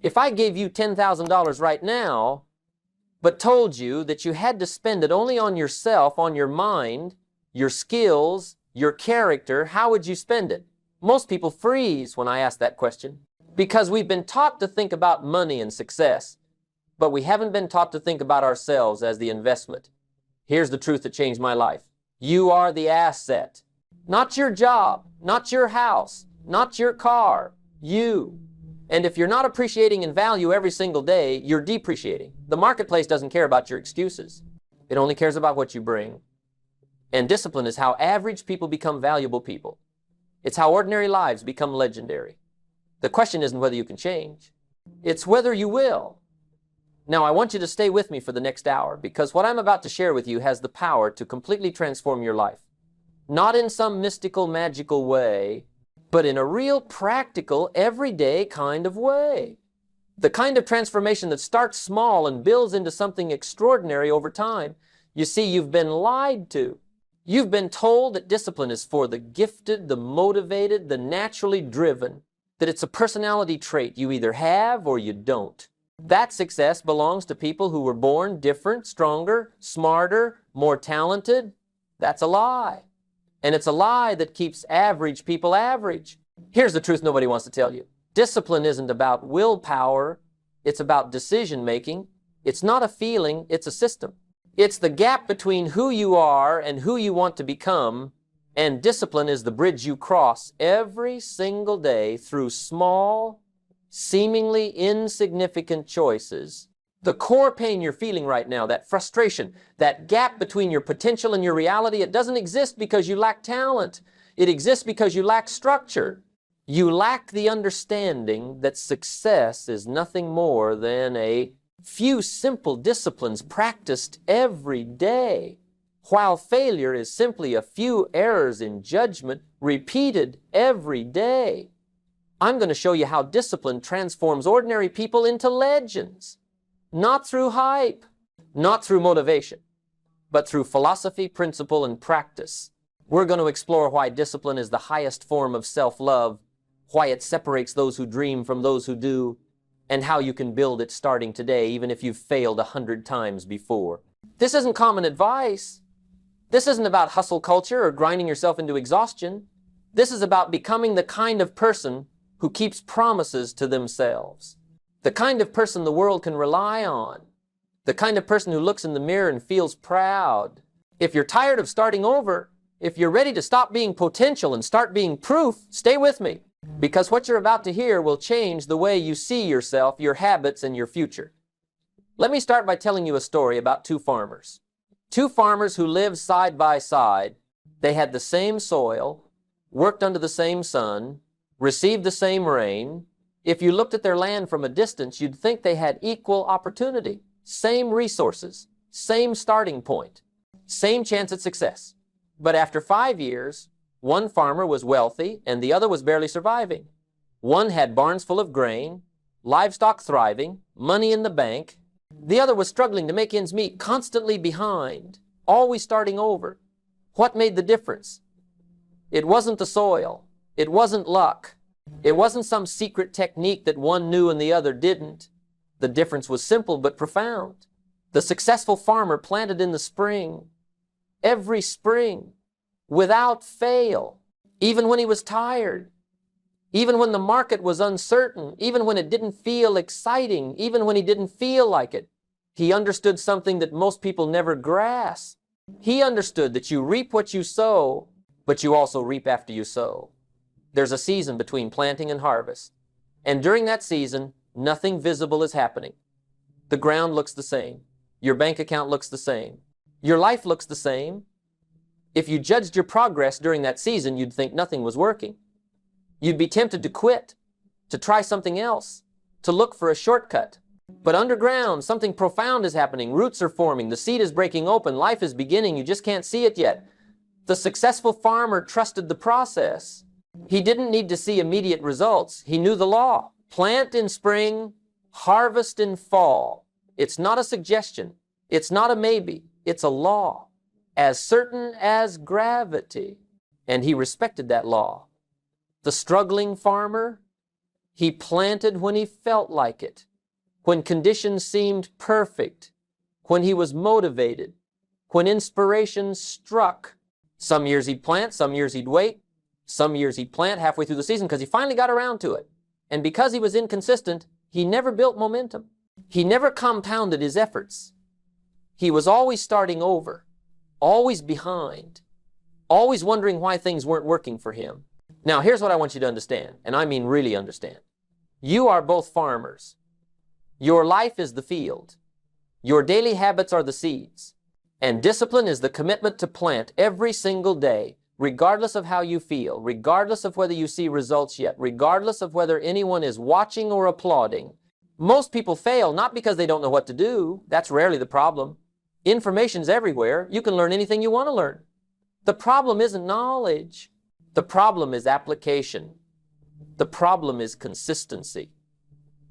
If I gave you $10,000 right now, but told you that you had to spend it only on yourself, on your mind, your skills, your character, how would you spend it? Most people freeze when I ask that question because we've been taught to think about money and success, but we haven't been taught to think about ourselves as the investment. Here's the truth that changed my life. You are the asset. Not your job, not your house, not your car, you. And if you're not appreciating in value every single day, you're depreciating. The marketplace doesn't care about your excuses. It only cares about what you bring. And discipline is how average people become valuable people. It's how ordinary lives become legendary. The question isn't whether you can change. It's whether you will. Now, I want you to stay with me for the next hour because what I'm about to share with you has the power to completely transform your life. Not in some mystical, magical way, but in a real, practical, everyday kind of way. The kind of transformation that starts small and builds into something extraordinary over time. You see, you've been lied to. You've been told that discipline is for the gifted, the motivated, the naturally driven, that it's a personality trait you either have or you don't. That success belongs to people who were born different, stronger, smarter, more talented. That's a lie. And it's a lie that keeps average people average. Here's the truth nobody wants to tell you. Discipline isn't about willpower. It's about decision making. It's not a feeling, it's a system. It's the gap between who you are and who you want to become, and discipline is the bridge you cross every single day through small, seemingly insignificant choices. The core pain you're feeling right now, that frustration, that gap between your potential and your reality, it doesn't exist because you lack talent. It exists because you lack structure. You lack the understanding that success is nothing more than a few simple disciplines practiced every day, while failure is simply a few errors in judgment repeated every day. I'm going to show you how discipline transforms ordinary people into legends. Not through hype, not through motivation, but through philosophy, principle, and practice. We're going to explore why discipline is the highest form of self-love, why it separates those who dream from those who do, and how you can build it starting today, even if you've failed 100 times before. This isn't common advice. This isn't about hustle culture or grinding yourself into exhaustion. This is about becoming the kind of person who keeps promises to themselves. The kind of person the world can rely on. The kind of person who looks in the mirror and feels proud. If you're tired of starting over, if you're ready to stop being potential and start being proof, stay with me. Because what you're about to hear will change the way you see yourself, your habits, and your future. Let me start by telling you a story about two farmers. Two farmers who lived side by side. They had the same soil, worked under the same sun, received the same rain. If you looked at their land from a distance, you'd think they had equal opportunity, same resources, same starting point, same chance at success. But after 5 years, one farmer was wealthy and the other was barely surviving. One had barns full of grain, livestock thriving, money in the bank. The other was struggling to make ends meet, constantly behind, always starting over. What made the difference? It wasn't the soil. It wasn't luck. It wasn't some secret technique that one knew and the other didn't. The difference was simple but profound. The successful farmer planted in the spring, every spring, without fail, even when he was tired, even when the market was uncertain, even when it didn't feel exciting, even when he didn't feel like it. He understood something that most people never grasp. He understood that you reap what you sow, but you also reap after you sow. There's a season between planting and harvest. And during that season, nothing visible is happening. The ground looks the same. Your bank account looks the same. Your life looks the same. If you judged your progress during that season, you'd think nothing was working. You'd be tempted to quit, to try something else, to look for a shortcut. But underground, something profound is happening. Roots are forming. The seed is breaking open. Life is beginning. You just can't see it yet. The successful farmer trusted the process. He didn't need to see immediate results. He knew the law. Plant in spring, harvest in fall. It's not a suggestion. It's not a maybe. It's a law, as certain as gravity. And he respected that law. The struggling farmer, He planted when he felt like it, when conditions seemed perfect, when he was motivated, when inspiration struck. Some years he'd plant, some years he'd wait, some years he'd plant halfway through the season because he finally got around to it. And because he was inconsistent, he never built momentum. He never compounded his efforts. He was always starting over, always behind, always wondering why things weren't working for him. Now, here's what I want you to understand, and I mean really understand. You are both farmers. Your life is the field. Your daily habits are the seeds. And discipline is the commitment to plant every single day, regardless of how you feel, regardless of whether you see results yet, regardless of whether anyone is watching or applauding. Most people fail not because they don't know what to do. That's rarely the problem. Information's everywhere. You can learn anything you want to learn. The problem isn't knowledge. The problem is application. The problem is consistency.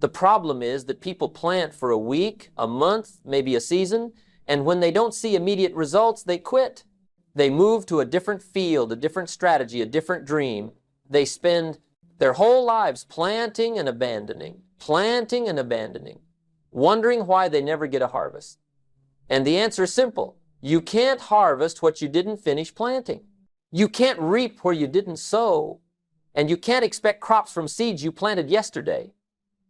The problem is that people plant for a week, a month, maybe a season, and when they don't see immediate results, they quit. They move to a different field, a different strategy, a different dream. They spend their whole lives planting and abandoning, wondering why they never get a harvest. And the answer is simple. You can't harvest what you didn't finish planting. You can't reap where you didn't sow. And you can't expect crops from seeds you planted yesterday.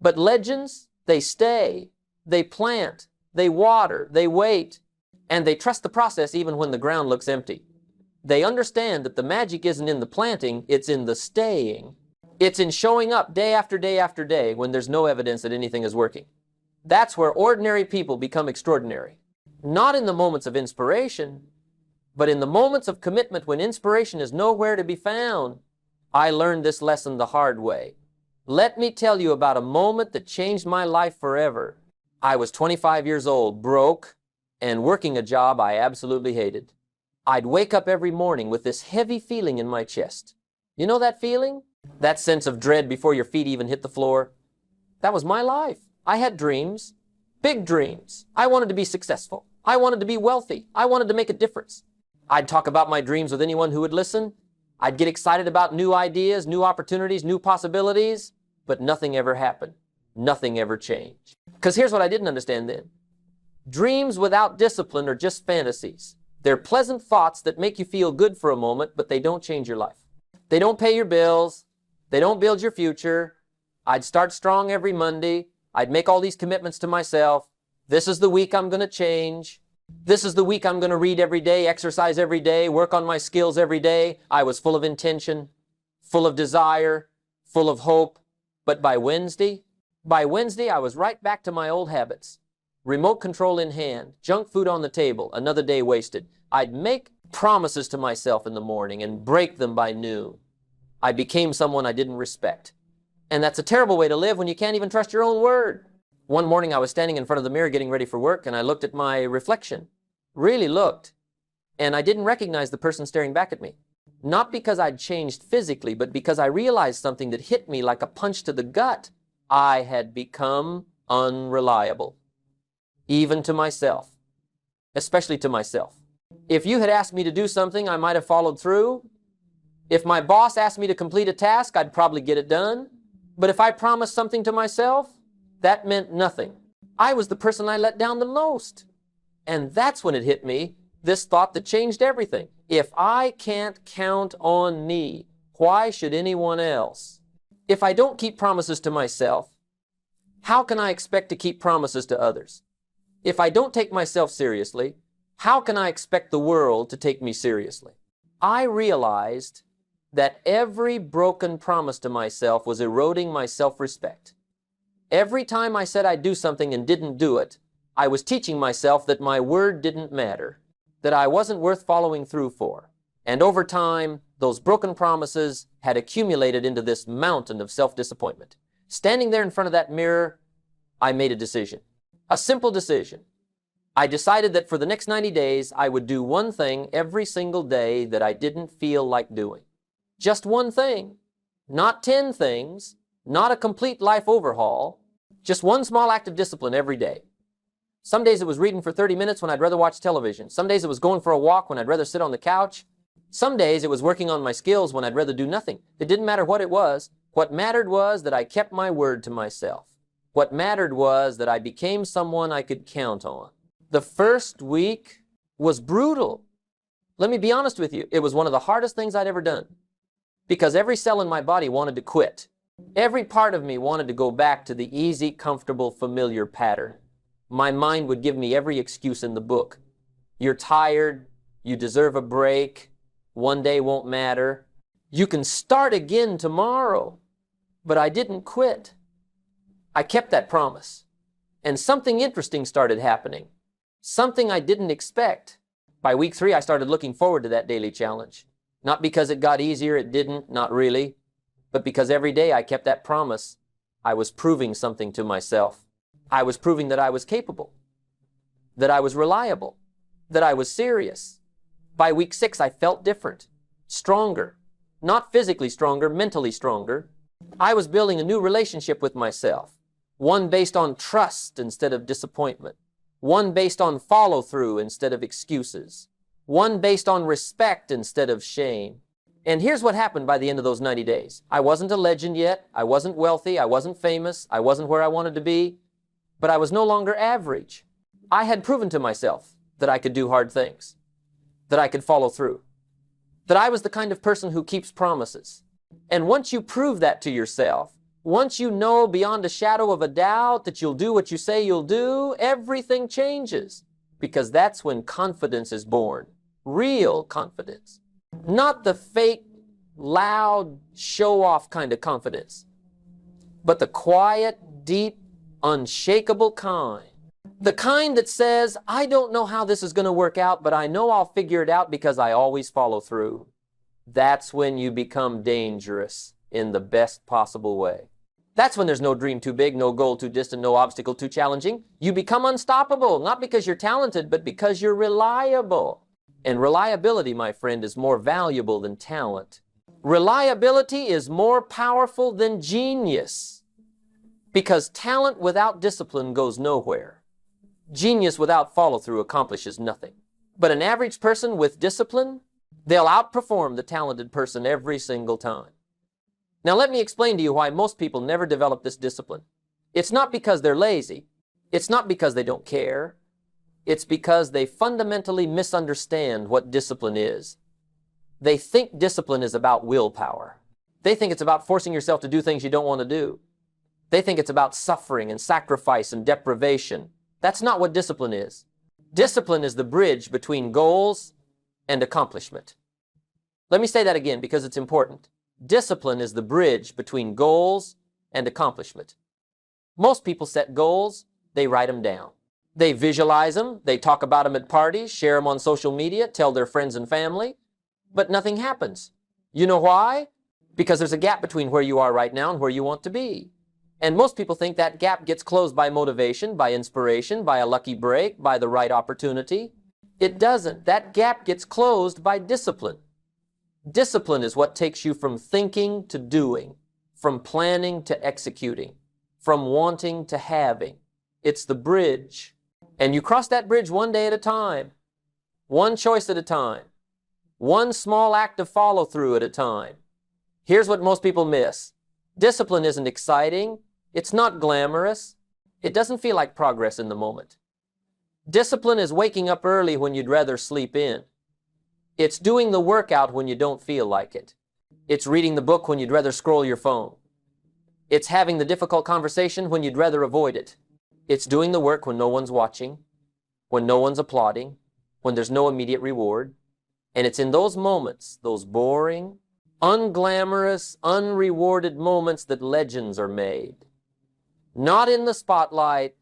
But legends, they stay, they plant, they water, they wait, and they trust the process even when the ground looks empty. They understand that the magic isn't in the planting, it's in the staying. It's in showing up day after day after day when there's no evidence that anything is working. That's where ordinary people become extraordinary. Not in the moments of inspiration, but in the moments of commitment when inspiration is nowhere to be found. I learned this lesson the hard way. Let me tell you about a moment that changed my life forever. I was 25 years old, broke, and working a job I absolutely hated. I'd wake up every morning with this heavy feeling in my chest. You know that feeling? That sense of dread before your feet even hit the floor? That was my life. I had dreams, big dreams. I wanted to be successful. I wanted to be wealthy. I wanted to make a difference. I'd talk about my dreams with anyone who would listen. I'd get excited about new ideas, new opportunities, new possibilities, but nothing ever happened. Nothing ever changed. Because here's what I didn't understand then. Dreams without discipline are just fantasies. They're pleasant thoughts that make you feel good for a moment, but they don't change your life. They don't pay your bills. They don't build your future. I'd start strong every Monday. I'd make all these commitments to myself. This is the week I'm going to change. This is the week I'm going to read every day, exercise every day, work on my skills every day. I was full of intention, full of desire, full of hope. But by Wednesday, I was right back to my old habits. Remote control in hand, junk food on the table, another day wasted. I'd make promises to myself in the morning and break them by noon. I became someone I didn't respect. And that's a terrible way to live when you can't even trust your own word. One morning I was standing in front of the mirror getting ready for work, and I looked at my reflection. Really looked. And I didn't recognize the person staring back at me. Not because I'd changed physically, but because I realized something that hit me like a punch to the gut. I had become unreliable. Even to myself. Especially to myself. If you had asked me to do something, I might have followed through. If my boss asked me to complete a task, I'd probably get it done. But if I promised something to myself, that meant nothing. I was the person I let down the most. And that's when it hit me, this thought that changed everything. If I can't count on me, why should anyone else? If I don't keep promises to myself, how can I expect to keep promises to others? If I don't take myself seriously, how can I expect the world to take me seriously? I realized that every broken promise to myself was eroding my self-respect. Every time I said I'd do something and didn't do it, I was teaching myself that my word didn't matter, that I wasn't worth following through for. And over time, those broken promises had accumulated into this mountain of self-disappointment. Standing there in front of that mirror, I made a decision. A simple decision. I decided that for the next 90 days, I would do one thing every single day that I didn't feel like doing. Just one thing. Not 10 things. Not a complete life overhaul. Just one small act of discipline every day. Some days it was reading for 30 minutes when I'd rather watch television. Some days it was going for a walk when I'd rather sit on the couch. Some days it was working on my skills when I'd rather do nothing. It didn't matter what it was. What mattered was that I kept my word to myself. What mattered was that I became someone I could count on. The first week was brutal. Let me be honest with you. It was one of the hardest things I'd ever done because every cell in my body wanted to quit. Every part of me wanted to go back to the easy, comfortable, familiar pattern. My mind would give me every excuse in the book. You're tired. You deserve a break. One day won't matter. You can start again tomorrow. But I didn't quit. I kept that promise. And something interesting started happening. Something I didn't expect. By week 3, I started looking forward to that daily challenge. Not because it got easier, it didn't, not really. But because every day I kept that promise, I was proving something to myself. I was proving that I was capable, that I was reliable, that I was serious. By week 6, I felt different, stronger. Not physically stronger, mentally stronger. I was building a new relationship with myself, one based on trust instead of disappointment, one based on follow-through instead of excuses, one based on respect instead of shame. And here's what happened by the end of those 90 days. I wasn't a legend yet. I wasn't wealthy. I wasn't famous. I wasn't where I wanted to be. But I was no longer average. I had proven to myself that I could do hard things, that I could follow through, that I was the kind of person who keeps promises. And once you prove that to yourself, once you know beyond a shadow of a doubt that you'll do what you say you'll do, everything changes. Because that's when confidence is born. Real confidence. Not the fake, loud, show-off kind of confidence, but the quiet, deep, unshakable kind. The kind that says, I don't know how this is going to work out, but I know I'll figure it out because I always follow through. That's when you become dangerous in the best possible way. That's when there's no dream too big, no goal too distant, no obstacle too challenging. You become unstoppable, not because you're talented, but because you're reliable. And reliability, my friend, is more valuable than talent. Reliability is more powerful than genius. Because talent without discipline goes nowhere. Genius without follow-through accomplishes nothing. But an average person with discipline, they'll outperform the talented person every single time. Now let me explain to you why most people never develop this discipline. It's not because they're lazy. It's not because they don't care. It's because they fundamentally misunderstand what discipline is. They think discipline is about willpower. They think it's about forcing yourself to do things you don't want to do. They think it's about suffering and sacrifice and deprivation. That's not what discipline is. Discipline is the bridge between goals and accomplishment. Let me say that again because it's important. Discipline is the bridge between goals and accomplishment. Most people set goals, they write them down. They visualize them, they talk about them at parties, share them on social media, tell their friends and family, but nothing happens. You know why? Because there's a gap between where you are right now and where you want to be. And most people think that gap gets closed by motivation, by inspiration, by a lucky break, by the right opportunity. It doesn't. That gap gets closed by discipline. Discipline is what takes you from thinking to doing, from planning to executing, from wanting to having. It's the bridge. And you cross that bridge one day at a time, one choice at a time, one small act of follow-through at a time. Here's what most people miss. Discipline isn't exciting. It's not glamorous. It doesn't feel like progress in the moment. Discipline is waking up early when you'd rather sleep in. It's doing the workout when you don't feel like it. It's reading the book when you'd rather scroll your phone. It's having the difficult conversation when you'd rather avoid it. It's doing the work when no one's watching, when no one's applauding, when there's no immediate reward. And it's in those moments, those boring, unglamorous, unrewarded moments that legends are made. Not in the spotlight,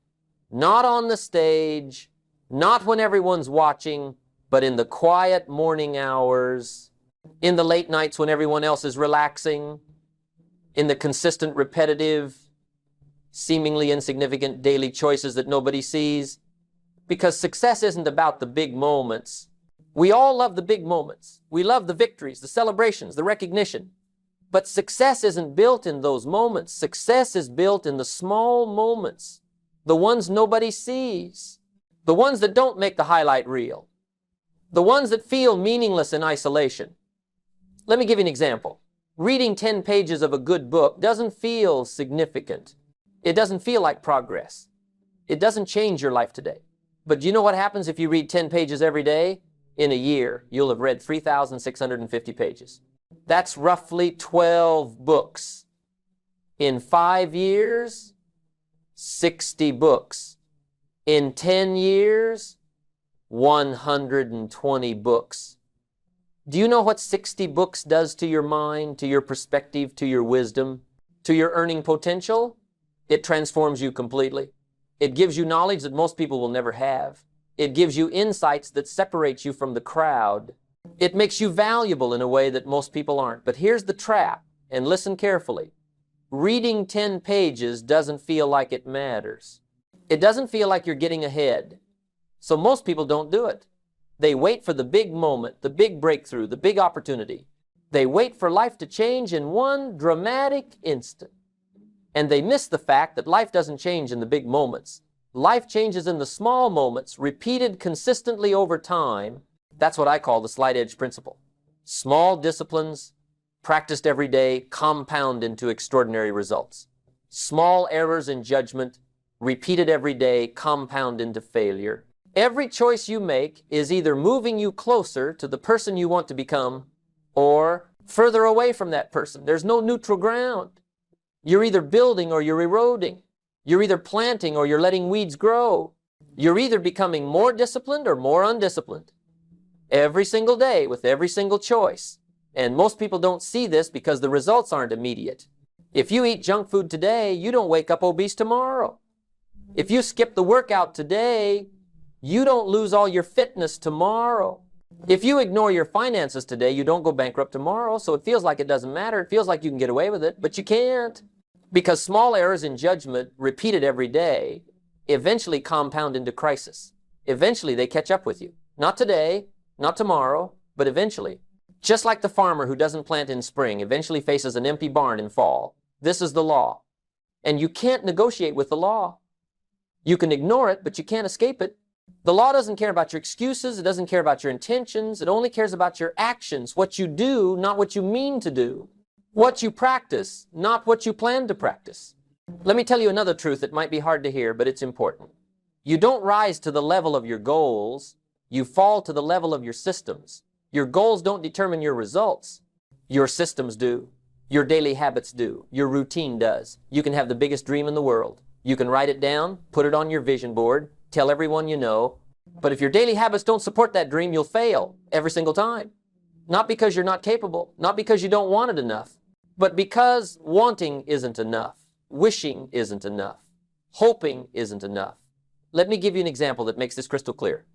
not on the stage, not when everyone's watching, but in the quiet morning hours, in the late nights when everyone else is relaxing, in the consistent, repetitive, seemingly insignificant daily choices that nobody sees. Because success isn't about the big moments. We all love the big moments. We love the victories, the celebrations, the recognition. But success isn't built in those moments. Success is built in the small moments, the ones nobody sees, the ones that don't make the highlight reel, the ones that feel meaningless in isolation. Let me give you an example. Reading 10 pages of a good book doesn't feel significant. It doesn't feel like progress. It doesn't change your life today. But do you know what happens if you read 10 pages every day? In a year, you'll have read 3,650 pages. That's roughly 12 books. In 5 years, 60 books. In 10 years, 120 books. Do you know what 60 books does to your mind, to your perspective, to your wisdom, to your earning potential? It transforms you completely. It gives you knowledge that most people will never have. It gives you insights that separate you from the crowd. It makes you valuable in a way that most people aren't. But here's the trap, and listen carefully. Reading 10 pages doesn't feel like it matters. It doesn't feel like you're getting ahead. So most people don't do it. They wait for the big moment, the big breakthrough, the big opportunity. They wait for life to change in one dramatic instant. And they miss the fact that life doesn't change in the big moments. Life changes in the small moments, repeated consistently over time. That's what I call the slight edge principle. Small disciplines, practiced every day, compound into extraordinary results. Small errors in judgment, repeated every day, compound into failure. Every choice you make is either moving you closer to the person you want to become or further away from that person. There's no neutral ground. You're either building or you're eroding. You're either planting or you're letting weeds grow. You're either becoming more disciplined or more undisciplined. Every single day with every single choice. And most people don't see this because the results aren't immediate. If you eat junk food today, you don't wake up obese tomorrow. If you skip the workout today, you don't lose all your fitness tomorrow. If you ignore your finances today, you don't go bankrupt tomorrow. So it feels like it doesn't matter. It feels like you can get away with it, but you can't. Because small errors in judgment, repeated every day, eventually compound into crisis. Eventually they catch up with you. Not today, not tomorrow, but eventually. Just like the farmer who doesn't plant in spring eventually faces an empty barn in fall. This is the law. And you can't negotiate with the law. You can ignore it, but you can't escape it. The law doesn't care about your excuses. It doesn't care about your intentions. It only cares about your actions, what you do, not what you mean to do. What you practice, not what you plan to practice. Let me tell you another truth that might be hard to hear, but it's important. You don't rise to the level of your goals. You fall to the level of your systems. Your goals don't determine your results. Your systems do. Your daily habits do. Your routine does. You can have the biggest dream in the world. You can write it down, put it on your vision board, tell everyone you know. But if your daily habits don't support that dream, you'll fail every single time. Not because you're not capable, not because you don't want it enough, but because wanting isn't enough, wishing isn't enough, hoping isn't enough. Let me give you an example that makes this crystal clear.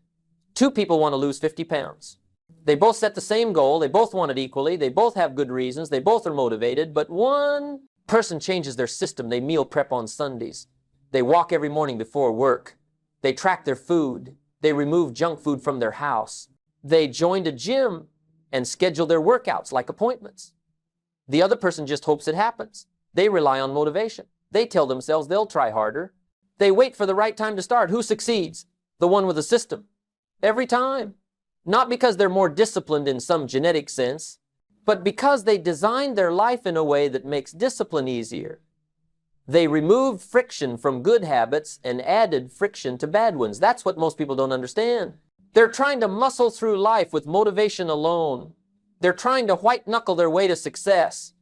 Two people want to lose 50 pounds. They both set the same goal, they both want it equally, they both have good reasons, they both are motivated, but one person changes their system. They meal prep on Sundays. They walk every morning before work. They track their food. They remove junk food from their house. They joined a gym and schedule their workouts like appointments. The other person just hopes it happens. They rely on motivation. They tell themselves they'll try harder. They wait for the right time to start. Who succeeds? The one with a system. Every time. Not because they're more disciplined in some genetic sense, but because they designed their life in a way that makes discipline easier. They removed friction from good habits and added friction to bad ones. That's what most people don't understand. They're trying to muscle through life with motivation alone. They're trying to white-knuckle their way to success.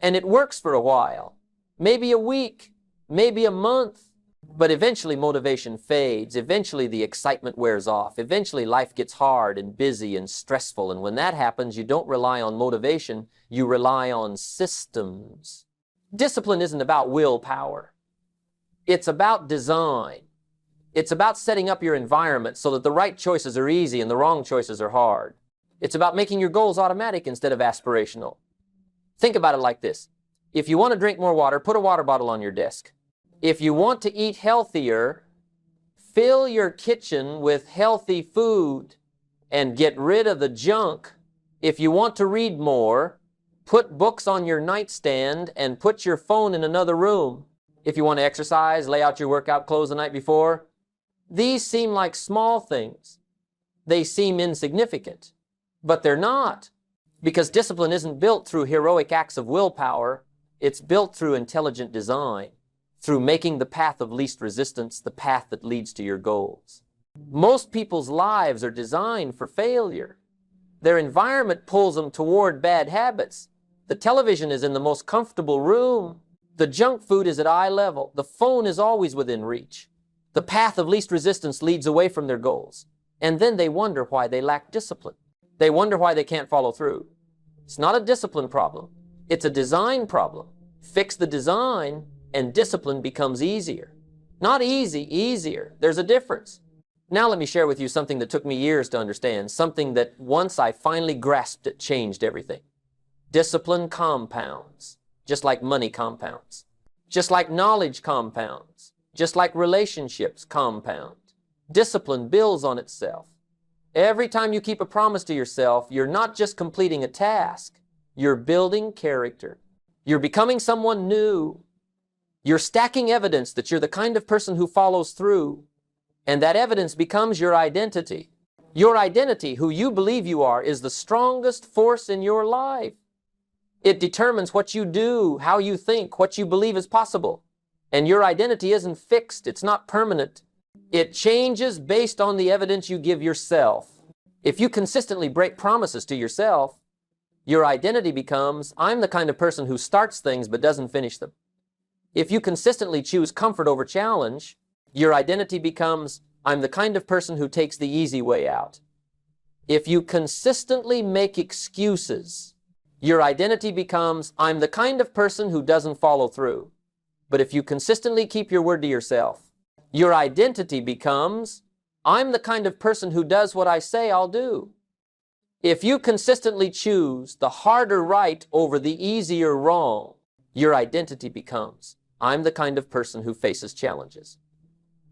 And it works for a while. Maybe a week, maybe a month. But eventually motivation fades. Eventually the excitement wears off. Eventually life gets hard and busy and stressful. And when that happens, you don't rely on motivation. You rely on systems. Discipline isn't about willpower. It's about design. It's about setting up your environment so that the right choices are easy and the wrong choices are hard. It's about making your goals automatic instead of aspirational. Think about it like this. If you want to drink more water, put a water bottle on your desk. If you want to eat healthier, fill your kitchen with healthy food and get rid of the junk. If you want to read more, put books on your nightstand and put your phone in another room. If you want to exercise, lay out your workout clothes the night before. These seem like small things. They seem insignificant, but they're not. Because discipline isn't built through heroic acts of willpower. It's built through intelligent design, through making the path of least resistance the path that leads to your goals. Most people's lives are designed for failure. Their environment pulls them toward bad habits. The television is in the most comfortable room. The junk food is at eye level. The phone is always within reach. The path of least resistance leads away from their goals. And then they wonder why they lack discipline. They wonder why they can't follow through. It's not a discipline problem. It's a design problem. Fix the design and discipline becomes easier. Not easy, easier. There's a difference. Now let me share with you something that took me years to understand, something that once I finally grasped it changed everything. Discipline compounds, just like money compounds, just like knowledge compounds, just like relationships compound. Discipline builds on itself. Every time you keep a promise to yourself, you're not just completing a task, you're building character. You're becoming someone new. You're stacking evidence that you're the kind of person who follows through. And that evidence becomes your identity. Your identity, who you believe you are, is the strongest force in your life. It determines what you do, how you think, what you believe is possible. And your identity isn't fixed. It's not permanent. It changes based on the evidence you give yourself. If you consistently break promises to yourself, your identity becomes, I'm the kind of person who starts things but doesn't finish them. If you consistently choose comfort over challenge, your identity becomes, I'm the kind of person who takes the easy way out. If you consistently make excuses, your identity becomes, I'm the kind of person who doesn't follow through. But if you consistently keep your word to yourself, your identity becomes, I'm the kind of person who does what I say I'll do. If you consistently choose the harder right over the easier wrong, your identity becomes, I'm the kind of person who faces challenges.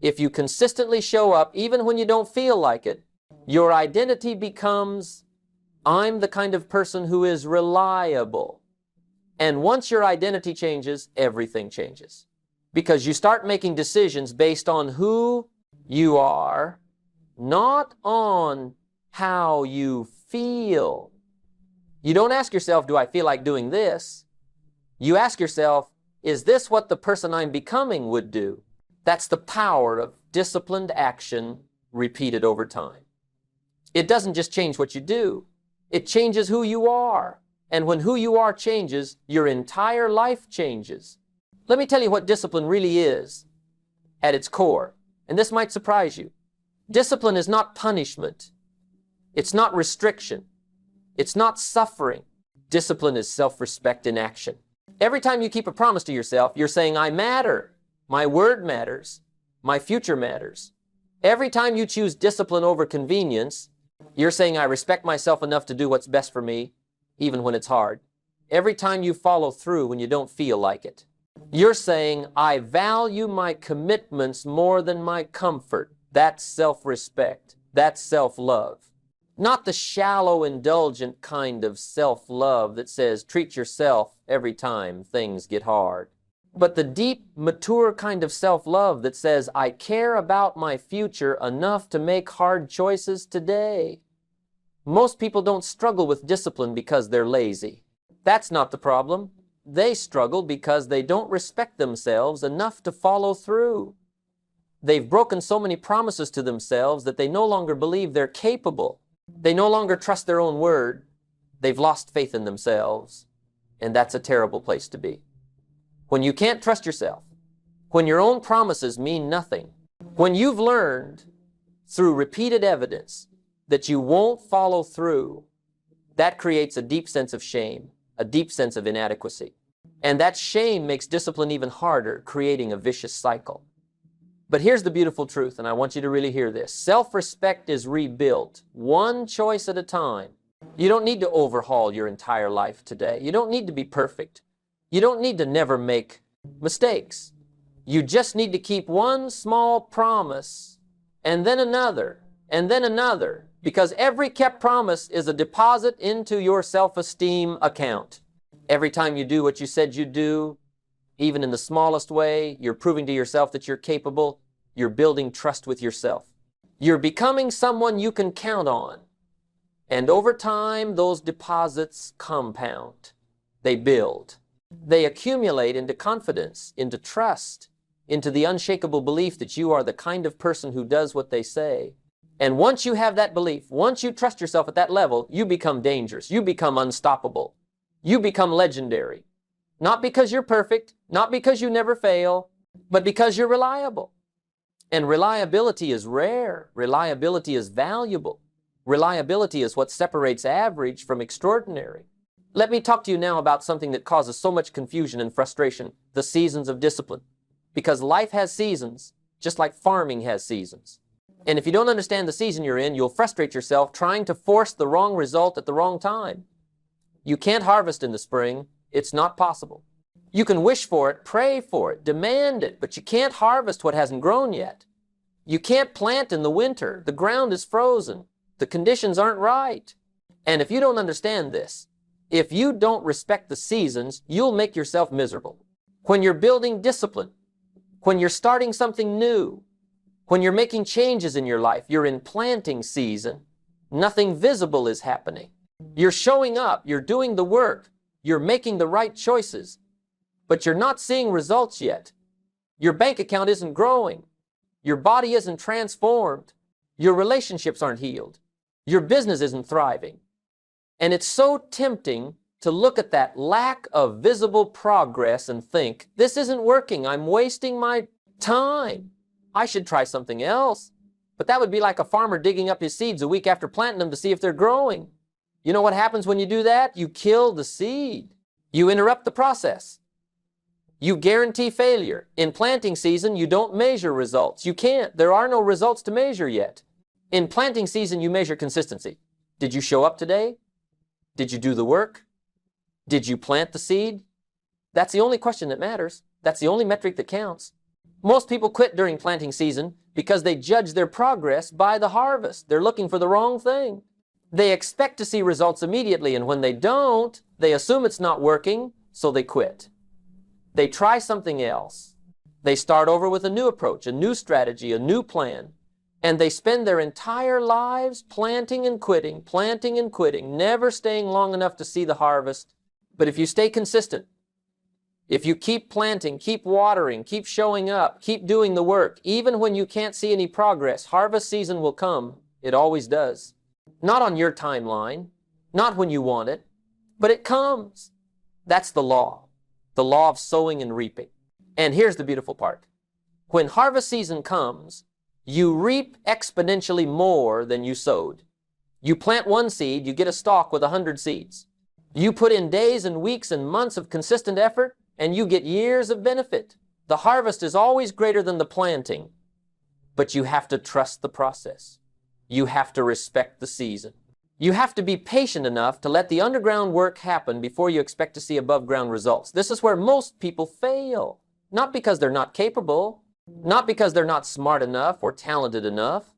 If you consistently show up even when you don't feel like it, your identity becomes, I'm the kind of person who is reliable. And once your identity changes, everything changes. Because you start making decisions based on who you are, not on how you feel. You don't ask yourself, do I feel like doing this? You ask yourself, is this what the person I'm becoming would do? That's the power of disciplined action repeated over time. It doesn't just change what you do. It changes who you are. And when who you are changes, your entire life changes. Let me tell you what discipline really is at its core. And this might surprise you. Discipline is not punishment. It's not restriction. It's not suffering. Discipline is self-respect in action. Every time you keep a promise to yourself, you're saying, I matter. My word matters. My future matters. Every time you choose discipline over convenience, you're saying, I respect myself enough to do what's best for me, even when it's hard. Every time you follow through when you don't feel like it, you're saying, I value my commitments more than my comfort. That's self-respect. That's self-love. Not the shallow, indulgent kind of self-love that says, treat yourself every time things get hard. But the deep, mature kind of self-love that says, I care about my future enough to make hard choices today. Most people don't struggle with discipline because they're lazy. That's not the problem. They struggle because they don't respect themselves enough to follow through. They've broken so many promises to themselves that they no longer believe they're capable. They no longer trust their own word. They've lost faith in themselves. And that's a terrible place to be. When you can't trust yourself, when your own promises mean nothing, when you've learned through repeated evidence that you won't follow through, that creates a deep sense of shame, a deep sense of inadequacy. And that shame makes discipline even harder, creating a vicious cycle. But here's the beautiful truth, and I want you to really hear this. Self-respect is rebuilt, one choice at a time. You don't need to overhaul your entire life today. You don't need to be perfect. You don't need to never make mistakes. You just need to keep one small promise, and then another, and then another, because every kept promise is a deposit into your self-esteem account. Every time you do what you said you'd do, even in the smallest way, you're proving to yourself that you're capable. You're building trust with yourself. You're becoming someone you can count on. And over time, those deposits compound. They build. They accumulate into confidence, into trust, into the unshakable belief that you are the kind of person who does what they say. And once you have that belief, once you trust yourself at that level, you become dangerous. You become unstoppable. You become legendary. Not because you're perfect, not because you never fail, but because you're reliable. And reliability is rare. Reliability is valuable. Reliability is what separates average from extraordinary. Let me talk to you now about something that causes so much confusion and frustration, the seasons of discipline. Because life has seasons, just like farming has seasons. And if you don't understand the season you're in, you'll frustrate yourself trying to force the wrong result at the wrong time. You can't harvest in the spring. It's not possible. You can wish for it, pray for it, demand it, but you can't harvest what hasn't grown yet. You can't plant in the winter. The ground is frozen. The conditions aren't right. And if you don't understand this, if you don't respect the seasons, you'll make yourself miserable. When you're building discipline, when you're starting something new, when you're making changes in your life, you're in planting season. Nothing visible is happening. You're showing up, you're doing the work, you're making the right choices, but you're not seeing results yet. Your bank account isn't growing. Your body isn't transformed. Your relationships aren't healed. Your business isn't thriving. And it's so tempting to look at that lack of visible progress and think, this isn't working. I'm wasting my time. I should try something else. But that would be like a farmer digging up his seeds a week after planting them to see if they're growing. You know what happens when you do that? You kill the seed. You interrupt the process. You guarantee failure. In planting season, you don't measure results. You can't. There are no results to measure yet. In planting season, you measure consistency. Did you show up today? Did you do the work? Did you plant the seed? That's the only question that matters. That's the only metric that counts. Most people quit during planting season because they judge their progress by the harvest. They're looking for the wrong thing. They expect to see results immediately, and when they don't, they assume it's not working, so they quit. They try something else. They start over with a new approach, a new strategy, a new plan, and they spend their entire lives planting and quitting, never staying long enough to see the harvest. But if you stay consistent, if you keep planting, keep watering, keep showing up, keep doing the work, even when you can't see any progress, harvest season will come. It always does. Not on your timeline, not when you want it, but it comes. That's the law of sowing and reaping. And here's the beautiful part. When harvest season comes, you reap exponentially more than you sowed. You plant one seed, you get a stalk with 100 seeds. You put in days and weeks and months of consistent effort, and you get years of benefit. The harvest is always greater than the planting, but you have to trust the process. You have to respect the season. You have to be patient enough to let the underground work happen before you expect to see above ground results. This is where most people fail. Not because they're not capable, not because they're not smart enough or talented enough,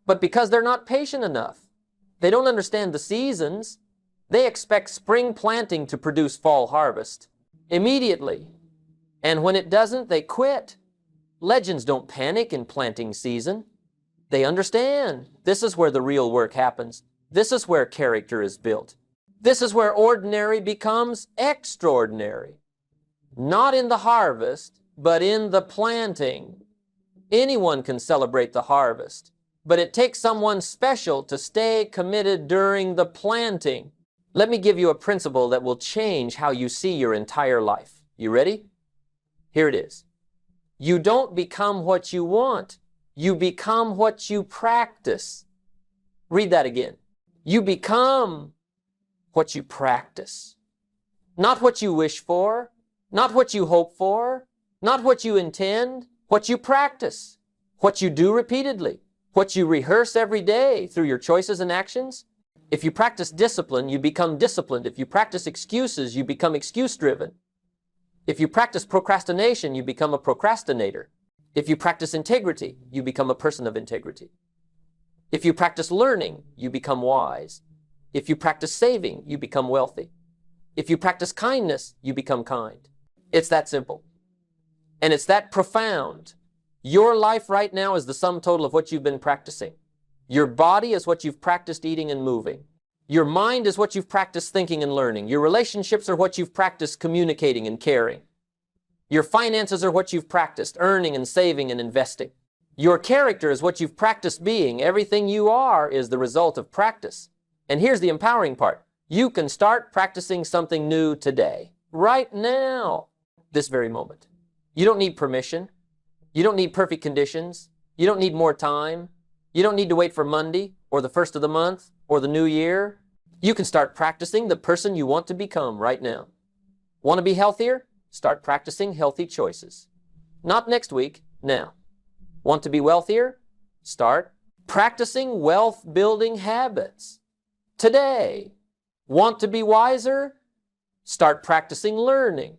but because they're not patient enough. They don't understand the seasons. They expect spring planting to produce fall harvest immediately. And when it doesn't, they quit. Legends don't panic in planting season. They understand. This is where the real work happens. This is where character is built. This is where ordinary becomes extraordinary. Not in the harvest, but in the planting. Anyone can celebrate the harvest, but it takes someone special to stay committed during the planting. Let me give you a principle that will change how you see your entire life. You ready? Here it is. You don't become what you want. You become what you practice. Read that again. You become what you practice. Not what you wish for, not what you hope for, not what you intend, what you practice, what you do repeatedly, what you rehearse every day through your choices and actions. If you practice discipline, you become disciplined. If you practice excuses, you become excuse-driven. If you practice procrastination, you become a procrastinator. If you practice integrity, you become a person of integrity. If you practice learning, you become wise. If you practice saving, you become wealthy. If you practice kindness, you become kind. It's that simple. And it's that profound. Your life right now is the sum total of what you've been practicing. Your body is what you've practiced eating and moving. Your mind is what you've practiced thinking and learning. Your relationships are what you've practiced communicating and caring. Your finances are what you've practiced earning and saving and investing. Your character is what you've practiced being. Everything you are is the result of practice. And here's the empowering part. You can start practicing something new today, right now, this very moment. You don't need permission. You don't need perfect conditions. You don't need more time. You don't need to wait for Monday or the first of the month or the new year. You can start practicing the person you want to become right now. Want to be healthier? Start practicing healthy choices. Not next week, now. Want to be wealthier? Start practicing wealth-building habits today. Want to be wiser? Start practicing learning.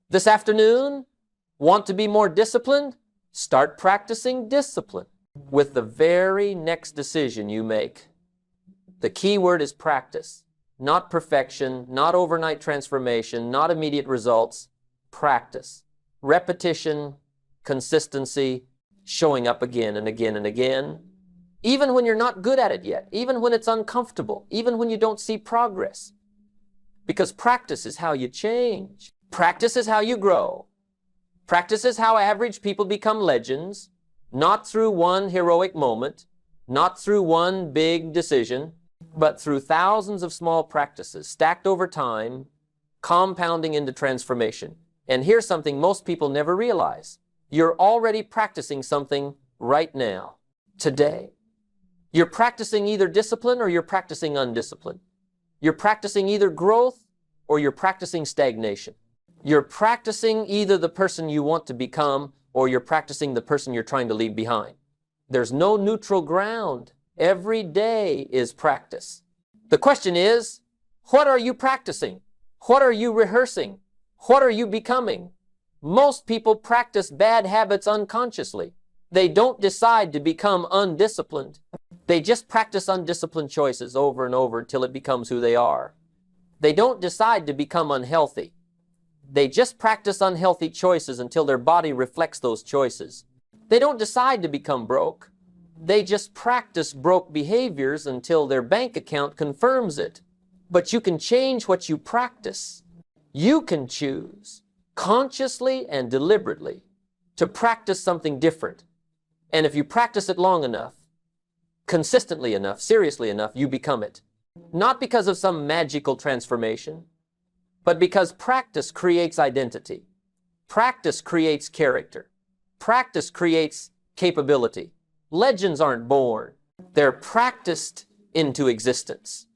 This afternoon, want to be more disciplined? Start practicing discipline with the very next decision you make. The key word is practice, not perfection, not overnight transformation, not immediate results. Practice, repetition, consistency, showing up again and again and again, even when you're not good at it yet, even when it's uncomfortable, even when you don't see progress. Because practice is how you change. Practice is how you grow. Practice is how average people become legends, not through one heroic moment, not through one big decision, but through thousands of small practices stacked over time, compounding into transformation. And here's something most people never realize. You're already practicing something right now, today. You're practicing either discipline or you're practicing undiscipline. You're practicing either growth or you're practicing stagnation. You're practicing either the person you want to become or you're practicing the person you're trying to leave behind. There's no neutral ground. Every day is practice. The question is, what are you practicing? What are you rehearsing? What are you becoming? Most people practice bad habits unconsciously. They don't decide to become undisciplined. They just practice undisciplined choices over and over until it becomes who they are. They don't decide to become unhealthy. They just practice unhealthy choices until their body reflects those choices. They don't decide to become broke. They just practice broke behaviors until their bank account confirms it. But you can change what you practice. You can choose consciously and deliberately to practice something different. And if you practice it long enough, consistently enough, seriously enough, you become it. Not because of some magical transformation, but because practice creates identity. Practice creates character. Practice creates capability. Legends aren't born. They're practiced into existence.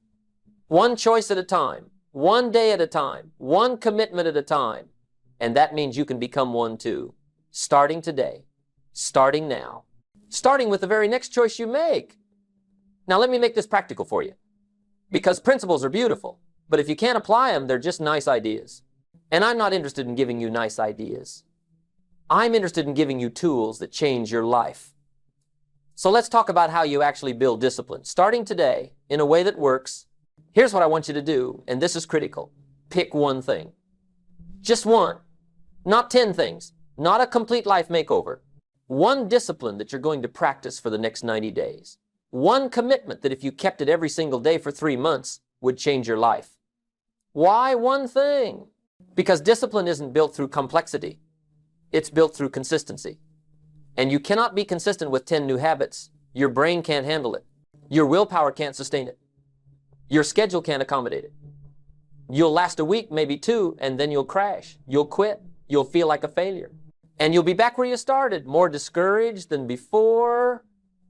One choice at a time, one day at a time, one commitment at a time. And that means you can become one too. Starting today, starting now, starting with the very next choice you make. Now let me make this practical for you. Because principles are beautiful, but if you can't apply them, they're just nice ideas. And I'm not interested in giving you nice ideas. I'm interested in giving you tools that change your life. So let's talk about how you actually build discipline. Starting today, in a way that works, here's what I want you to do, and this is critical. Pick one thing. Just one. Not 10 things. Not a complete life makeover. One discipline that you're going to practice for the next 90 days. One commitment that if you kept it every single day for 3 months would change your life. Why one thing? Because discipline isn't built through complexity. It's built through consistency. And you cannot be consistent with 10 new habits. Your brain can't handle it. Your willpower can't sustain it. Your schedule can't accommodate it. You'll last a week, maybe 2, and then you'll crash. You'll quit. You'll feel like a failure. And you'll be back where you started, more discouraged than before.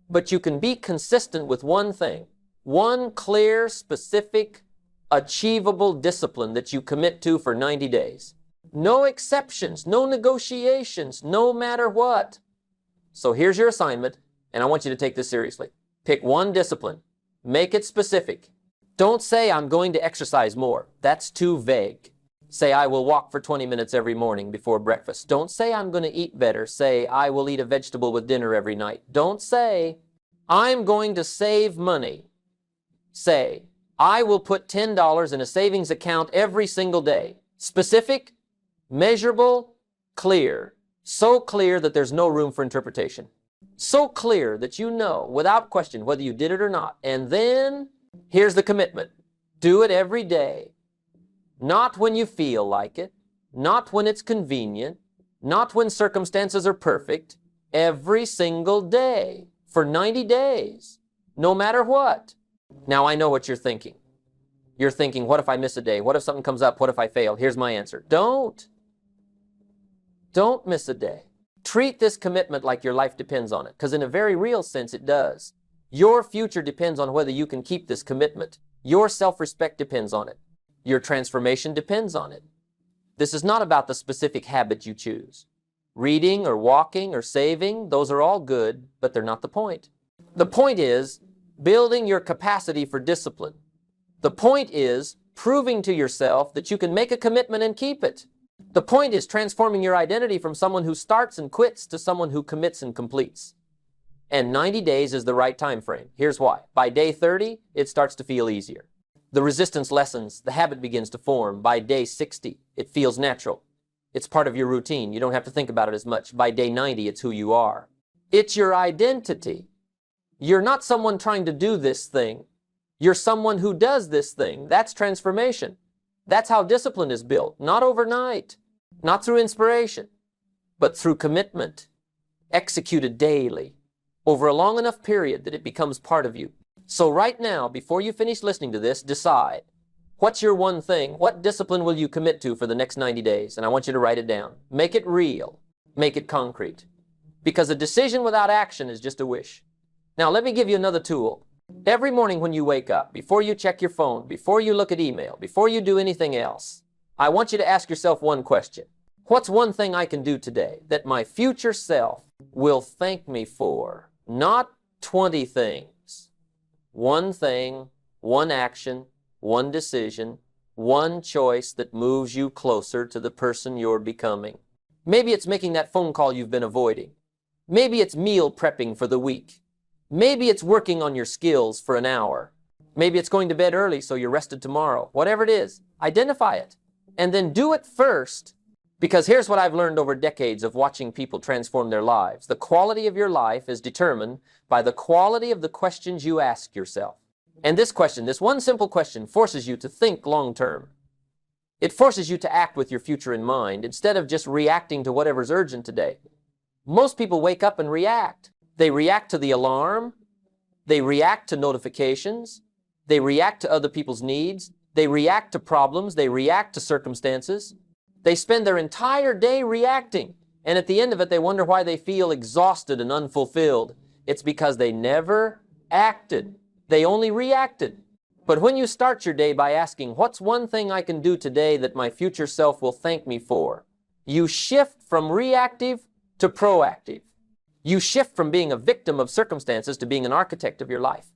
But you can be consistent with one thing. One clear, specific, achievable discipline that you commit to for 90 days. No exceptions, no negotiations, no matter what. So here's your assignment, and I want you to take this seriously. Pick one discipline. Make it specific. Don't say, I'm going to exercise more. That's too vague. Say, I will walk for 20 minutes every morning before breakfast. Don't say, I'm going to eat better. Say, I will eat a vegetable with dinner every night. Don't say, I'm going to save money. Say, I will put $10 in a savings account every single day. Specific, measurable, clear. So clear that there's no room for interpretation. So clear that you know, without question, whether you did it or not. And then Here's the commitment. Do it every day. Not when you feel like it, not when it's convenient, not when circumstances are perfect. Every single day for 90 days, no matter what. Now I know what you're thinking. You're thinking, what if I miss a day? What if something comes up? What if I fail? Here's my answer. Don't miss a day. Treat this commitment like your life depends on it, because in a very real sense it does. Your future depends on whether you can keep this commitment. Your self-respect depends on it. Your transformation depends on it. This is not about the specific habit you choose. Reading or walking or saving, those are all good, but they're not the point. The point is building your capacity for discipline. The point is proving to yourself that you can make a commitment and keep it. The point is transforming your identity from someone who starts and quits to someone who commits and completes. And 90 days is the right time frame. Here's why. By day 30, it starts to feel easier. The resistance lessens, the habit begins to form. By day 60, it feels natural. It's part of your routine. You don't have to think about it as much. By day 90, it's who you are. It's your identity. You're not someone trying to do this thing. You're someone who does this thing. That's transformation. That's how discipline is built. Not overnight, not through inspiration, but through commitment, executed daily, over a long enough period that it becomes part of you. So right now, before you finish listening to this, decide, what's your one thing? What discipline will you commit to for the next 90 days? And I want you to write it down. Make it real. Make it concrete. Because a decision without action is just a wish. Now, let me give you another tool. Every morning when you wake up, before you check your phone, before you look at email, before you do anything else, I want you to ask yourself one question. What's one thing I can do today that my future self will thank me for? Not 20 things. One thing, one action, one decision, one choice that moves you closer to the person you're becoming. Maybe it's making that phone call you've been avoiding. Maybe it's meal prepping for the week. Maybe it's working on your skills for an hour. Maybe it's going to bed early so you're rested tomorrow. Whatever it is, identify it. And then do it first. Because here's what I've learned over decades of watching people transform their lives. The quality of your life is determined by the quality of the questions you ask yourself. And this question, this one simple question, forces you to think long term. It forces you to act with your future in mind instead of just reacting to whatever's urgent today. Most people wake up and react. They react to the alarm. They react to notifications. They react to other people's needs. They react to problems. They react to circumstances. They spend their entire day reacting. And at the end of it, they wonder why they feel exhausted and unfulfilled. It's because they never acted. They only reacted. But when you start your day by asking, what's one thing I can do today that my future self will thank me for? You shift from reactive to proactive. You shift from being a victim of circumstances to being an architect of your life.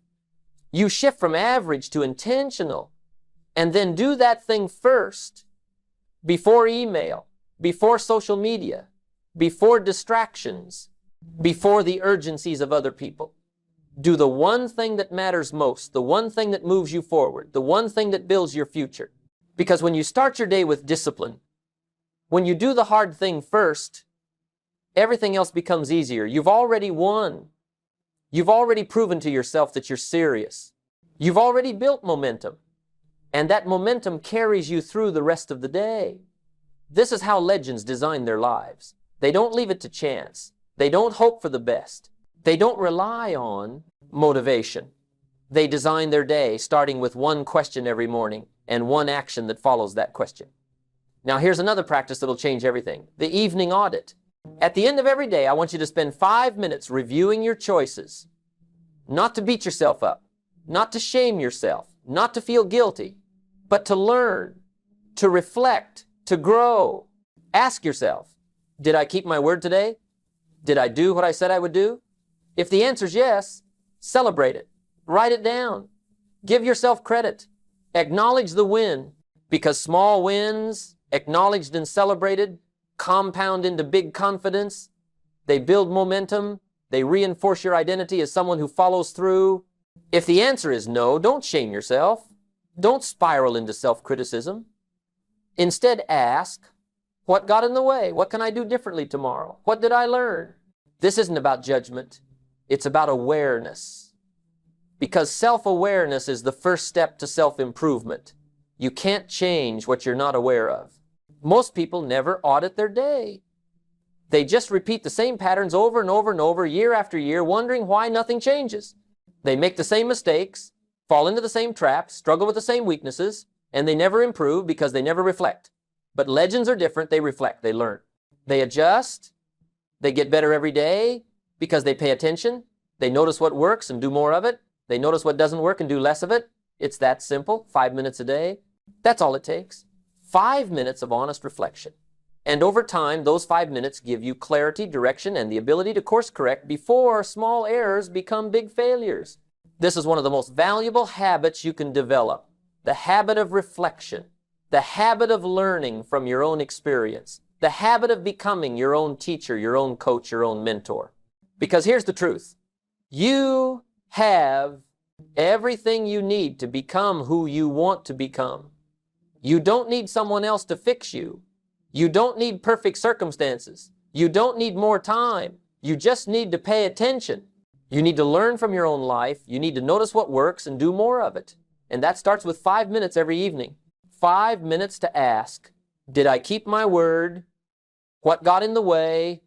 You shift from average to intentional. And then do that thing first, before email, before social media, before distractions, before the urgencies of other people. Do the one thing that matters most, the one thing that moves you forward, the one thing that builds your future. Because when you start your day with discipline, when you do the hard thing first, everything else becomes easier. You've already won. You've already proven to yourself that you're serious. You've already built momentum. And that momentum carries you through the rest of the day. This is how legends design their lives. They don't leave it to chance. They don't hope for the best. They don't rely on motivation. They design their day starting with one question every morning and one action that follows that question. Now here's another practice that'll change everything. The evening audit. At the end of every day, I want you to spend 5 minutes reviewing your choices. Not to beat yourself up, not to shame yourself, not to feel guilty, but to learn, to reflect, to grow. Ask yourself, did I keep my word today? Did I do what I said I would do? If the answer is yes, celebrate it. Write it down. Give yourself credit. Acknowledge the win, because small wins, acknowledged and celebrated, compound into big confidence. They build momentum. They reinforce your identity as someone who follows through. If the answer is no, don't shame yourself. Don't spiral into self-criticism. Instead, ask, what got in the way? What can I do differently tomorrow? What did I learn? This isn't about judgment. It's about awareness. Because self-awareness is the first step to self-improvement. You can't change what you're not aware of. Most people never audit their day. They just repeat the same patterns over and over and over, year after year, wondering why nothing changes. They make the same mistakes, fall into the same traps, struggle with the same weaknesses, and they never improve because they never reflect. But legends are different. They reflect. They learn. They adjust. They get better every day because they pay attention. They notice what works and do more of it. They notice what doesn't work and do less of it. It's that simple. 5 minutes a day. That's all it takes. 5 minutes of honest reflection. And over time, those 5 minutes give you clarity, direction, and the ability to course correct before small errors become big failures. This is one of the most valuable habits you can develop. The habit of reflection. The habit of learning from your own experience. The habit of becoming your own teacher, your own coach, your own mentor. Because here's the truth. You have everything you need to become who you want to become. You don't need someone else to fix you. You don't need perfect circumstances. You don't need more time. You just need to pay attention. You need to learn from your own life. You need to notice what works and do more of it. And that starts with 5 minutes every evening. 5 minutes to ask, did I keep my word? What got in the way?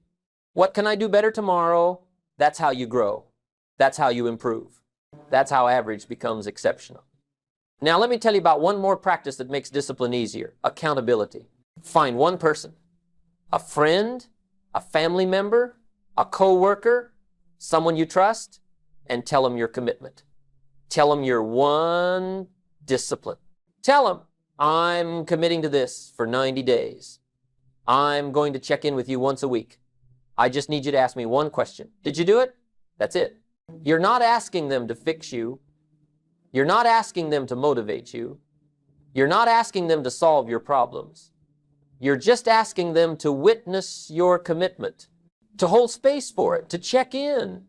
What can I do better tomorrow? That's how you grow. That's how you improve. That's how average becomes exceptional. Now let me tell you about one more practice that makes discipline easier. Accountability. Find one person, a friend, a family member, a co-worker, someone you trust, and tell them your commitment. Tell them your one discipline. Tell them, I'm committing to this for 90 days. I'm going to check in with you once a week. I just need you to ask me one question. Did you do it? That's it. You're not asking them to fix you. You're not asking them to motivate you. You're not asking them to solve your problems. You're just asking them to witness your commitment, to hold space for it, to check in.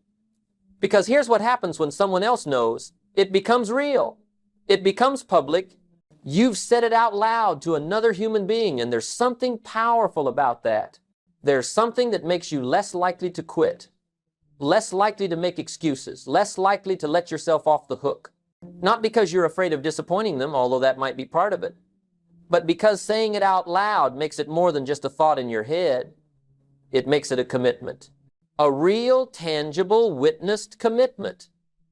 Because here's what happens when someone else knows. It becomes real. It becomes public. You've said it out loud to another human being, and there's something powerful about that. There's something that makes you less likely to quit, less likely to make excuses, less likely to let yourself off the hook. Not because you're afraid of disappointing them, although that might be part of it, but because saying it out loud makes it more than just a thought in your head. It makes it a commitment. A real, tangible, witnessed commitment.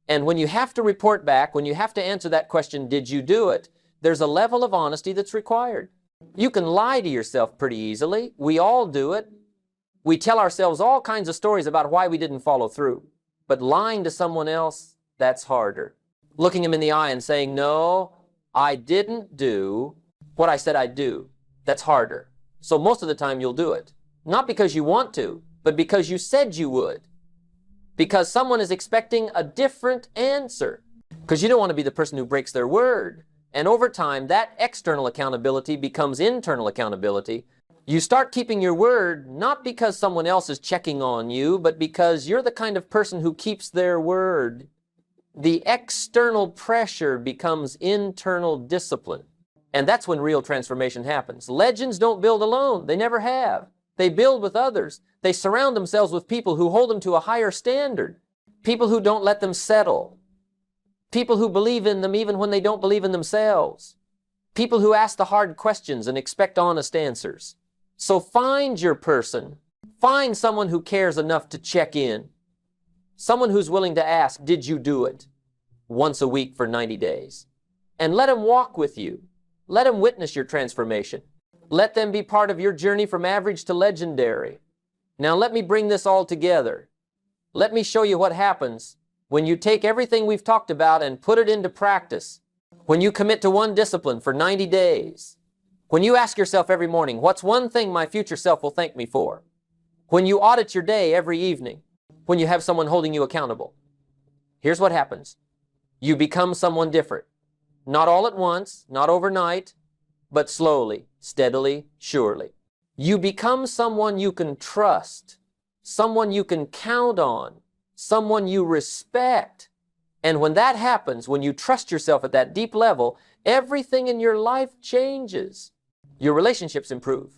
And when you have to report back, when you have to answer that question, did you do it? There's a level of honesty that's required. You can lie to yourself pretty easily. We all do it. We tell ourselves all kinds of stories about why we didn't follow through. But lying to someone else, that's harder. Looking them in the eye and saying, no, I didn't do what I said I'd do. That's harder. So most of the time you'll do it. Not because you want to, but because you said you would. Because someone is expecting a different answer. Because you don't want to be the person who breaks their word. And over time, that external accountability becomes internal accountability. You start keeping your word not because someone else is checking on you, but because you're the kind of person who keeps their word. The external pressure becomes internal discipline. And that's when real transformation happens. Legends don't build alone. They never have. They build with others. They surround themselves with people who hold them to a higher standard. People who don't let them settle. People who believe in them even when they don't believe in themselves. People who ask the hard questions and expect honest answers. So find your person. Find someone who cares enough to check in. Someone who's willing to ask, did you do it? Once a week for 90 days. And let them walk with you. Let them witness your transformation. Let them be part of your journey from average to legendary. Now let me bring this all together. Let me show you what happens when you take everything we've talked about and put it into practice. When you commit to one discipline for 90 days. When you ask yourself every morning, what's one thing my future self will thank me for? When you audit your day every evening. When you have someone holding you accountable. Here's what happens. You become someone different. Not all at once, not overnight, but slowly, steadily, surely. You become someone you can trust, someone you can count on, someone you respect. And when that happens, when you trust yourself at that deep level, everything in your life changes. Your relationships improve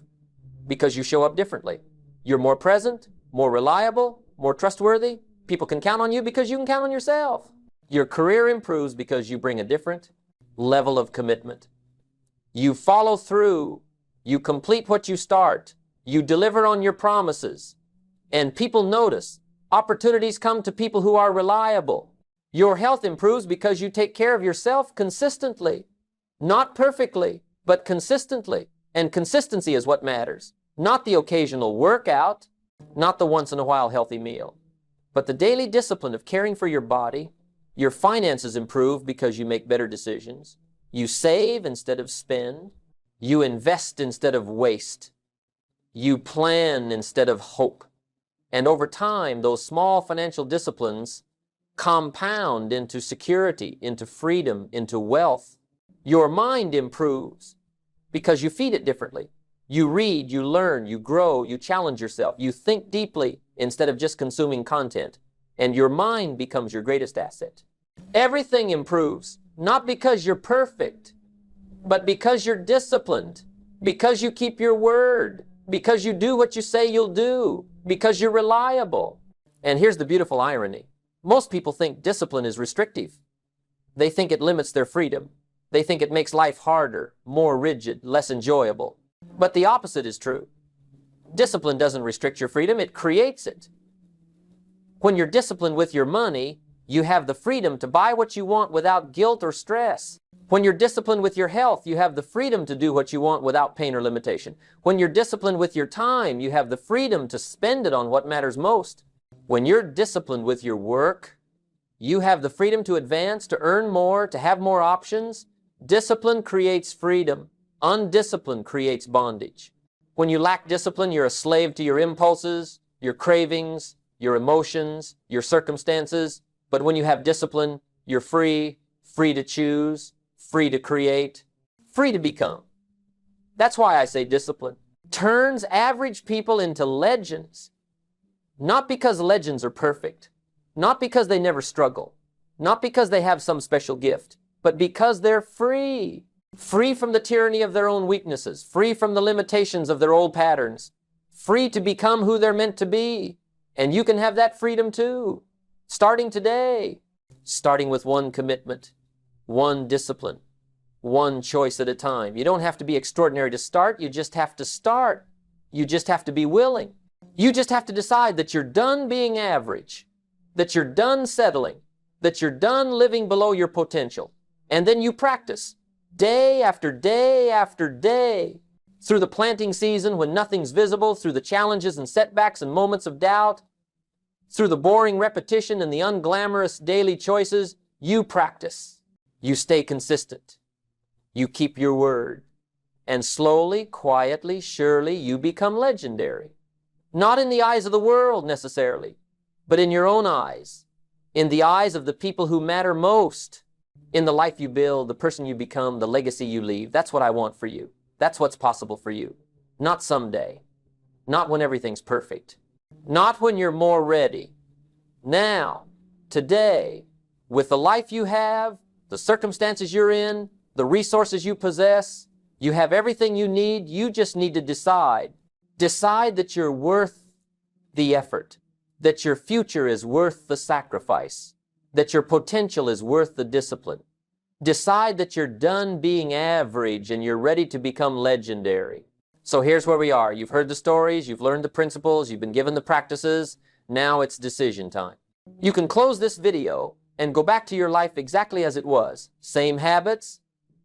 because you show up differently. You're more present, more reliable, more trustworthy. People can count on you because you can count on yourself. Your career improves because you bring a different level of commitment. You follow through. You complete what you start. You deliver on your promises. And people notice. Opportunities come to people who are reliable. Your health improves because you take care of yourself consistently. Not perfectly, but consistently. And consistency is what matters. Not the occasional workout, not the once-in-a-while healthy meal, but the daily discipline of caring for your body. Your finances improve because you make better decisions. You save instead of spend. You invest instead of waste. You plan instead of hope. And over time, those small financial disciplines compound into security, into freedom, into wealth. Your mind improves because you feed it differently. You read, you learn, you grow, you challenge yourself. You think deeply instead of just consuming content. And your mind becomes your greatest asset. Everything improves, not because you're perfect, but because you're disciplined, because you keep your word, because you do what you say you'll do, because you're reliable. And here's the beautiful irony. Most people think discipline is restrictive. They think it limits their freedom. They think it makes life harder, more rigid, less enjoyable. But the opposite is true. Discipline doesn't restrict your freedom, it creates it. When you're disciplined with your money, you have the freedom to buy what you want without guilt or stress. When you're disciplined with your health, you have the freedom to do what you want without pain or limitation. When you're disciplined with your time, you have the freedom to spend it on what matters most. When you're disciplined with your work, you have the freedom to advance, to earn more, to have more options. Discipline creates freedom. Undiscipline creates bondage. When you lack discipline, you're a slave to your impulses, your cravings, your emotions, your circumstances. But when you have discipline, you're free, free to choose, free to create, free to become. That's why I say discipline turns average people into legends. Not because legends are perfect, not because they never struggle, not because they have some special gift, but because they're free. Free from the tyranny of their own weaknesses, free from the limitations of their old patterns, free to become who they're meant to be. And you can have that freedom too, starting today, starting with one commitment, one discipline, one choice at a time. You don't have to be extraordinary to start, you just have to start. You just have to be willing. You just have to decide that you're done being average, that you're done settling, that you're done living below your potential. And then you practice. Day after day after day, through the planting season when nothing's visible, through the challenges and setbacks and moments of doubt, through the boring repetition and the unglamorous daily choices, you practice. You stay consistent. You keep your word. And slowly, quietly, surely, you become legendary. Not in the eyes of the world necessarily, but in your own eyes, in the eyes of the people who matter most. In the life you build, the person you become, the legacy you leave. That's what I want for you. That's what's possible for you. Not someday. Not when everything's perfect. Not when you're more ready. Now, today, with the life you have, the circumstances you're in, the resources you possess, you have everything you need. You just need to decide. Decide that you're worth the effort, that your future is worth the sacrifice, that your potential is worth the discipline. Decide that you're done being average and you're ready to become legendary. So here's where we are. You've heard the stories, you've learned the principles, you've been given the practices. Now it's decision time. You can close this video and go back to your life exactly as it was. Same habits,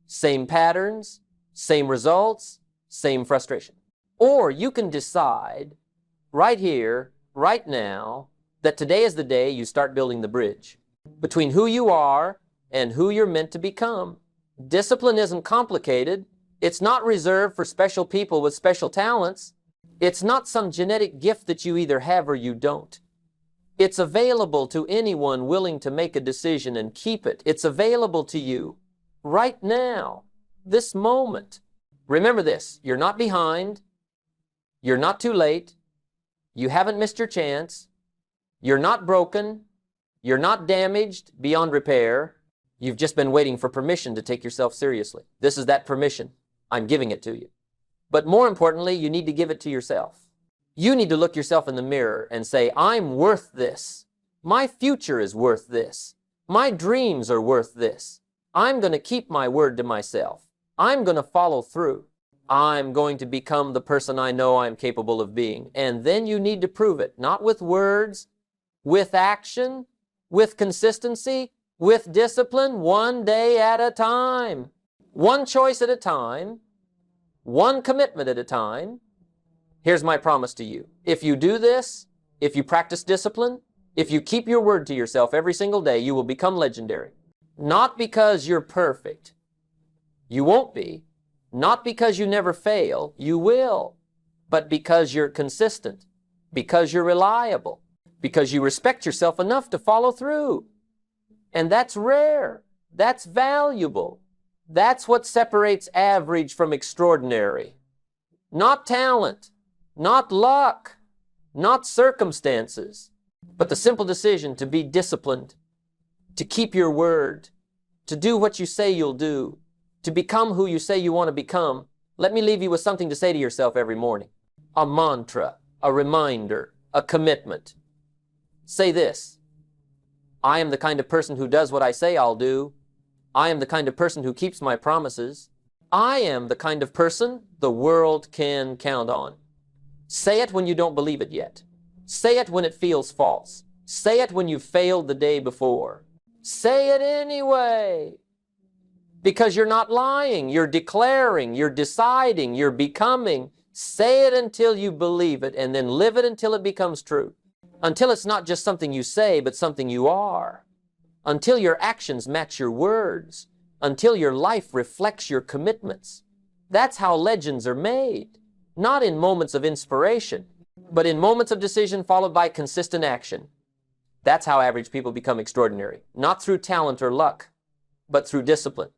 same patterns, same results, same frustration. Or you can decide right here, right now, that today is the day you start building the bridge between who you are and who you're meant to become. Discipline isn't complicated. It's not reserved for special people with special talents. It's not some genetic gift that you either have or you don't. It's available to anyone willing to make a decision and keep it. It's available to you right now, this moment. Remember this, you're not behind. You're not too late. You haven't missed your chance. You're not broken. You're not damaged beyond repair. You've just been waiting for permission to take yourself seriously. This is that permission. I'm giving it to you. But more importantly, you need to give it to yourself. You need to look yourself in the mirror and say, I'm worth this. My future is worth this. My dreams are worth this. I'm going to keep my word to myself. I'm going to follow through. I'm going to become the person I know I'm capable of being. And then you need to prove it, not with words, with action, with consistency, with discipline, one day at a time, one choice at a time, one commitment at a time. Here's my promise to you. If you do this, if you practice discipline, if you keep your word to yourself every single day, you will become legendary. Not because you're perfect. You won't be. Not because you never fail. You will. But because you're consistent. Because you're reliable. Because you respect yourself enough to follow through. And that's rare. That's valuable. That's what separates average from extraordinary. Not talent. Not luck. Not circumstances. But the simple decision to be disciplined, to keep your word, to do what you say you'll do, to become who you say you want to become. Let me leave you with something to say to yourself every morning. A mantra, a reminder, a commitment. Say this: I am the kind of person who does what I say I'll do. I am the kind of person who keeps my promises. I am the kind of person the world can count on. Say it when you don't believe it yet. Say it when it feels false. Say it when you failed the day before. Say it anyway. Because you're not lying, you're declaring, you're deciding, you're becoming. Say it until you believe it, and then live it until it becomes true. Until it's not just something you say, but something you are. Until your actions match your words. Until your life reflects your commitments. That's how legends are made. Not in moments of inspiration, but in moments of decision followed by consistent action. That's how average people become extraordinary. Not through talent or luck, but through discipline.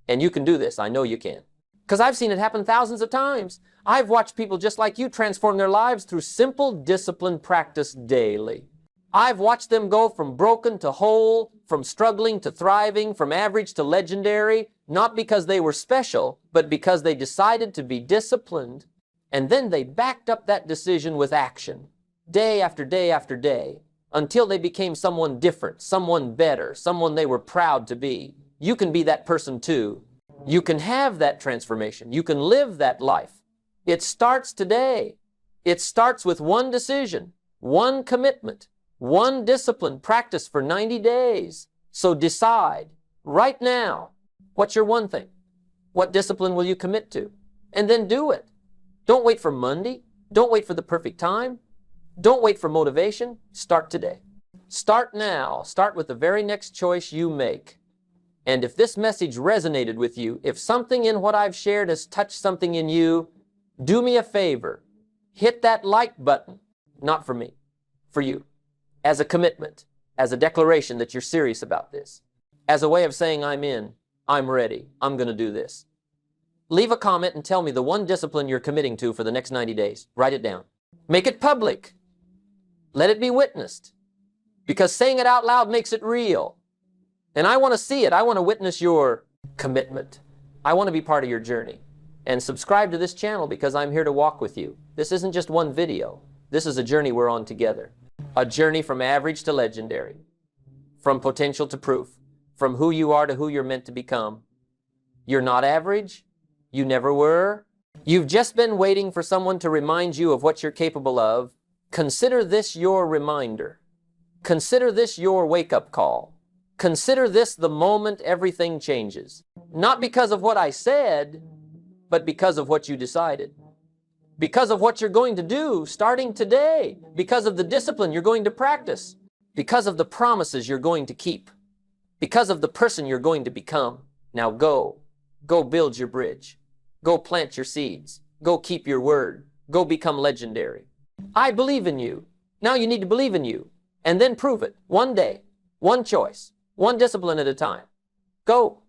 And you can do this. I know you can. Because I've seen it happen thousands of times. I've watched people just like you transform their lives through simple discipline practice daily. I've watched them go from broken to whole, from struggling to thriving, from average to legendary, not because they were special, but because they decided to be disciplined. And then they backed up that decision with action, day after day after day, until they became someone different, someone better, someone they were proud to be. You can be that person too. You can have that transformation. You can live that life. It starts today. It starts with one decision, one commitment, one discipline practice for 90 days. So decide right now, what's your one thing? What discipline will you commit to? And then do it. Don't wait for Monday. Don't wait for the perfect time. Don't wait for motivation. Start today. Start now. Start with the very next choice you make. And if this message resonated with you, if something in what I've shared has touched something in you, do me a favor. Hit that like button. Not for me, for you. As a commitment, as a declaration that you're serious about this. As a way of saying I'm in, I'm ready, I'm going to do this. Leave a comment and tell me the one discipline you're committing to for the next 90 days. Write it down. Make it public. Let it be witnessed. Because saying it out loud makes it real. And I want to see it. I want to witness your commitment. I want to be part of your journey. And subscribe to this channel because I'm here to walk with you. This isn't just one video. This is a journey we're on together. A journey from average to legendary. From potential to proof. From who you are to who you're meant to become. You're not average. You never were. You've just been waiting for someone to remind you of what you're capable of. Consider this your reminder. Consider this your wake-up call. Consider this the moment everything changes. Not because of what I said, but because of what you decided. Because of what you're going to do starting today. Because of the discipline you're going to practice. Because of the promises you're going to keep. Because of the person you're going to become. Now go. Go build your bridge. Go plant your seeds. Go keep your word. Go become legendary. I believe in you. Now you need to believe in you. And then prove it. One day. One choice. One discipline at a time. Go.